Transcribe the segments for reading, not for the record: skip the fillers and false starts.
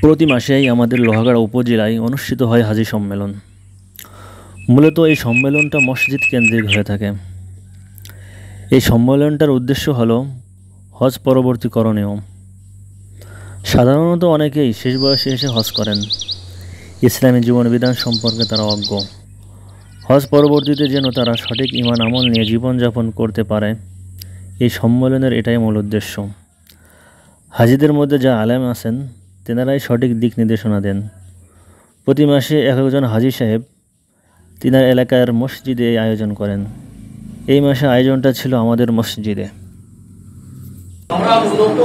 প্রতি মাসেই আমাদের লোহাগাড়া উপজেলায় অনুষ্ঠিত হয় হাজী সম্মেলন। মূলত এই সম্মেলনটা মসজিদ কেন্দ্রিক হয়ে থাকে। এই সম্মেলনটার উদ্দেশ্য হলো হজ পরবর্তী করণীয়। সাধারণত অনেকেই শেষ বয়সে এসে হজ করেন। ইসলামী জীবনবিধান সম্পর্কে তারা অজ্ঞ। হজ পরবর্তীতে যেন তারা সঠিক ঈমান আমল নিয়ে জীবনযাপন করতে পারে, এই সম্মেলনের এটাই মূল উদ্দেশ্য। হাজীদের মধ্যে যা আলেম আছেন তেনারাই সঠিক দিক নির্দেশনা দেন। প্রতি মাসে এক একজন হাজী সাহেব তিনার এলাকার মসজিদে আয়োজন করেন। এই মাসে আয়োজনটা ছিল আমাদের মসজিদে। আমরা মূলত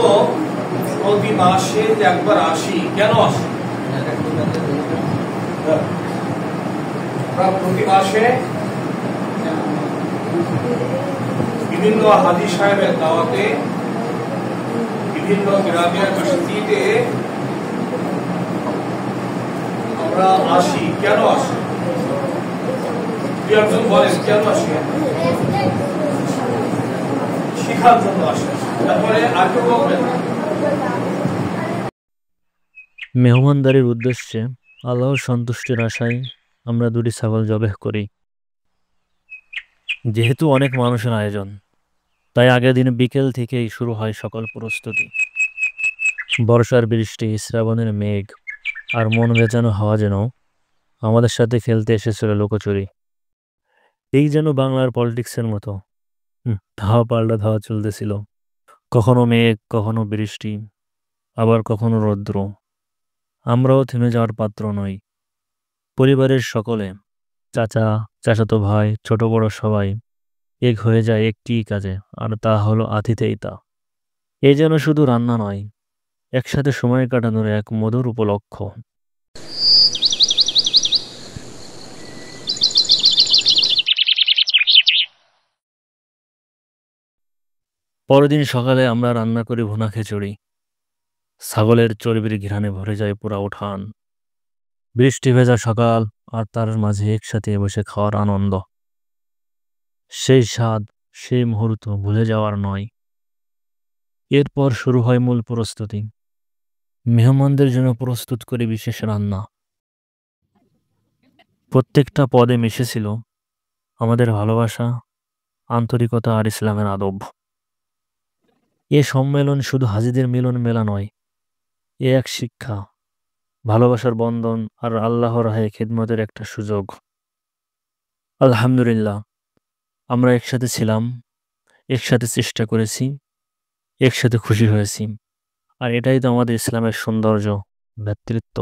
প্রতি মাসে একবার আসি। কেন আসি? আমরা প্রতি মাসে বিভিন্ন হাজী সাহেবের দাওয়াতে বিভিন্ন গ্রামের মসজিদে আমরা আসি। কেন আসি? একজন বলেন কেন আসি? শিখার জন্য আসি। তারপরে আর কেউ বলবেন? মেহমানদারির উদ্দেশ্যে আল্লাহর সন্তুষ্টির আশায় আমরা 2টি ছাগল জবেহ করি। যেহেতু অনেক মানুষের আয়োজন, তাই আগের দিন বিকেল থেকেই শুরু হয় সকল প্রস্তুতি। বর্ষার বৃষ্টি, শ্রাবণের মেঘ আর মন ভেজানো হাওয়া যেন আমাদের সাথে খেলতে এসেছিল লুকোচুরি। এই যেন বাংলার পলিটিক্সের মতো ধাওয়া পাল্টা ধাওয়া চলতেছিল। কখনো মেঘ, কখনো বৃষ্টি, আবার কখনো রৌদ্র। আমরাও থেমে যাওয়ার পাত্র নই। পরিবারের সকলে, চাচা, চাচাতো ভাই, ছোট বড় সবাই এক হয়ে যায় একটি কাজে, আর তা হলো আতিথেয়তা। এই যেন শুধু রান্না নয়, একসাথে সময় কাটানোর এক মধুর উপলক্ষ। পরদিন সকালে আমরা রান্না করি ভুনা খিচুড়ি। ছাগলের চর্বির ঘ্রাণে ভরে যায় পুরা উঠান। বৃষ্টি ভেজা সকাল, আর তার মাঝে একসাথে বসে খাওয়ার আনন্দ। সেই স্বাদ, সেই মুহূর্ত ভুলে যাওয়ার নয়। এরপর শুরু হয় মূল প্রস্তুতি। মেহমানদের জন্য প্রস্তুত করি বিশেষ রান্না। প্রত্যেকটা পদে মিশেছিল আমাদের ভালোবাসা, আন্তরিকতা আর ইসলামের আদব। এ সম্মেলন শুধু হাজীদের মিলন মেলা নয়, এ এক শিক্ষা, ভালোবাসার বন্ধন আর আল্লাহর রাহে খিদমতের একটা সুযোগ। আলহামদুলিল্লাহ, আমরা একসাথে ছিলাম, একসাথে চেষ্টা করেছি, একসাথে খুশি হয়েছি। আর এটাই তো আমাদের ইসলামের সৌন্দর্য, ভ্রাতৃত্ব।